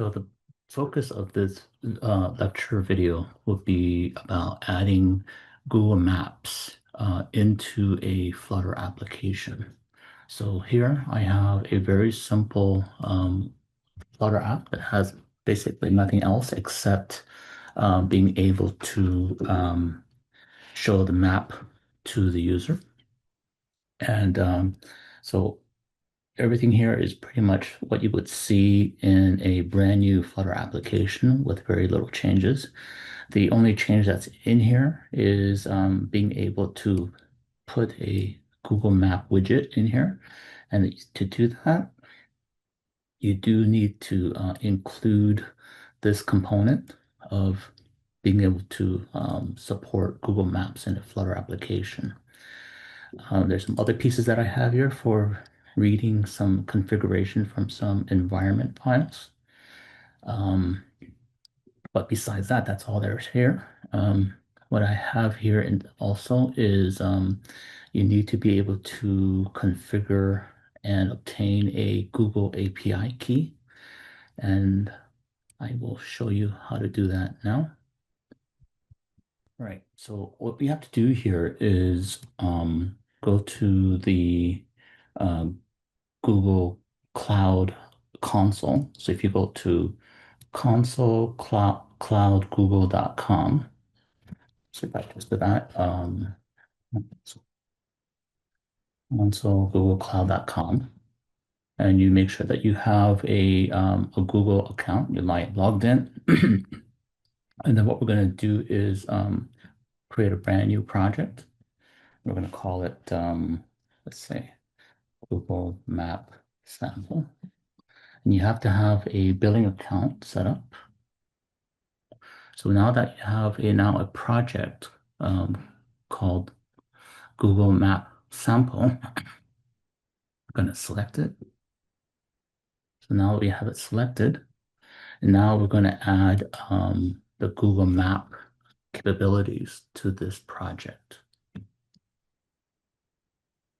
So the focus of this lecture video will be about adding Google Maps into a Flutter application. So here I have a very simple Flutter app that has basically nothing else except being able to show the map to the user. And so everything here is pretty much what you would see in a brand new Flutter application with very little changes. The only change that's in here is being able to put a Google Map widget in here. And to do that, you do need to include this component of being able to support Google Maps in a Flutter application. There's some other pieces that I have here for reading some configuration from some environment files. But besides that, that's all there's here. What I have here also is you need to be able to configure and obtain a Google API key. And I will show you how to do that now. Right, so what we have to do here is go to the Google Cloud console. So if you go to console cloudgoogle.com, so if I just do that, so console googlecloud.com, and you make sure that you have a Google account, you're logged in. And then what we're going to do is create a brand new project. We're going to call it, let's say, Google Map Sample. And you have to have a billing account set up. So now that you have a project called Google Map Sample, I'm going to select it. So now we have it selected. And now we're going to add the Google Map capabilities to this project.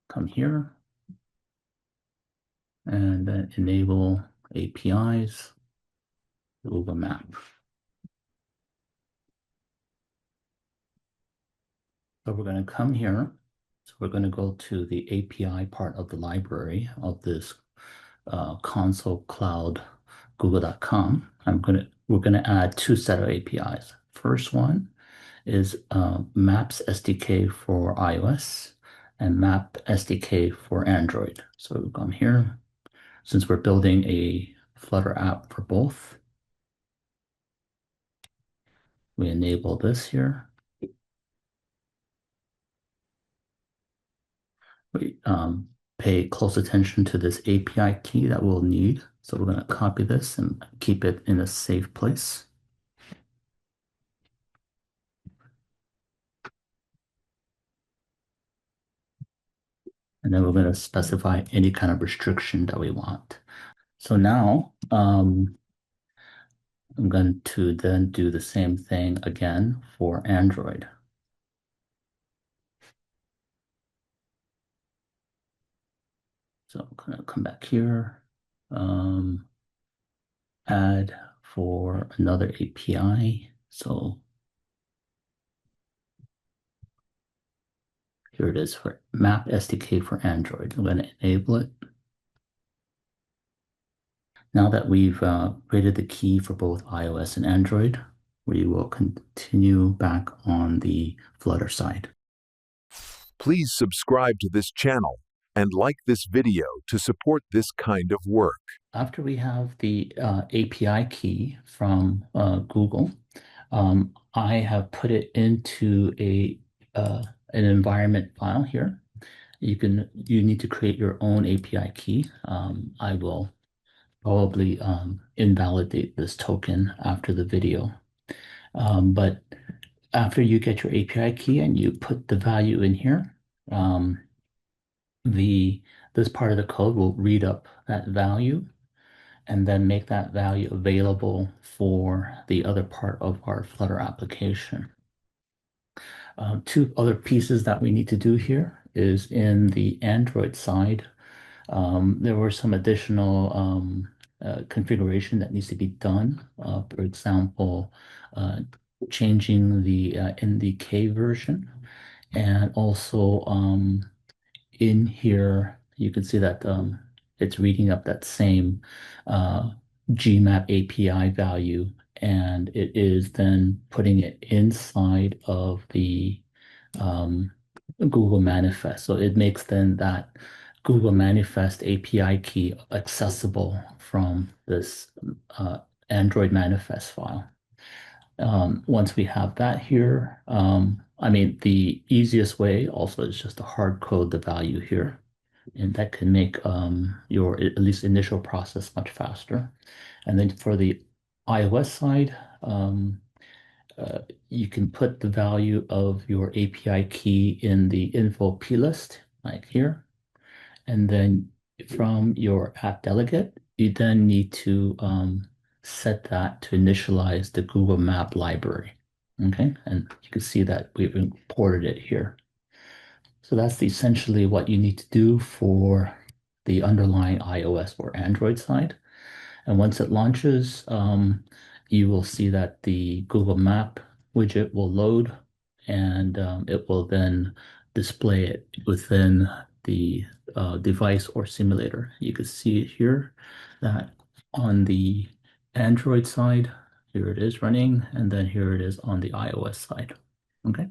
Come here and then enable APIs, Google Map. So we're going to come here. So we're going to go to the API part of the library of this console cloud google.com. We're going to add two set of APIs. First one is Maps SDK for iOS and Map SDK for Android. So we'll come here. Since we're building a Flutter app for both, we enable this here. We pay close attention to this API key that we'll need. So we're going to copy this and keep it in a safe place. And then we're going to specify any kind of restriction that we want. So now I'm going to then do the same thing again for Android. So I'm going to come back here, add for another API. So here it is for Map SDK for Android. I'm going to enable it. Now that we've created the key for both iOS and Android, we will continue back on the Flutter side. Please subscribe to this channel and like this video to support this kind of work. After we have the API key from Google, I have put it into an environment file here. You need to create your own API key. I will probably invalidate this token after the video. But after you get your API key and you put the value in here, this part of the code will read up that value and then make that value available for the other part of our Flutter application. Two other pieces that we need to do here is in the Android side. There were some additional configuration that needs to be done. For example, changing the NDK version, and also in here you can see that it's reading up that same uh, GMap API value, and it is then putting it inside of the um, Google Manifest. So it makes then that Google Manifest API key accessible from this uh, Android manifest file. Once we have that here, I mean, the easiest way also is just to hard code the value here. And that can make your at least initial process much faster. And then for the iOS side, uh, you can put the value of your API key in the info plist, like here. And then from your app delegate, you then need to set that to initialize the Google Map library. Okay, and you can see that we've imported it here. So that's essentially what you need to do for the underlying iOS or Android side. And once it launches, you will see that the Google Map widget will load, and it will then display it within the device or simulator. You can see it here that on the Android side, here it is running, and then here it is on the iOS side. Okay.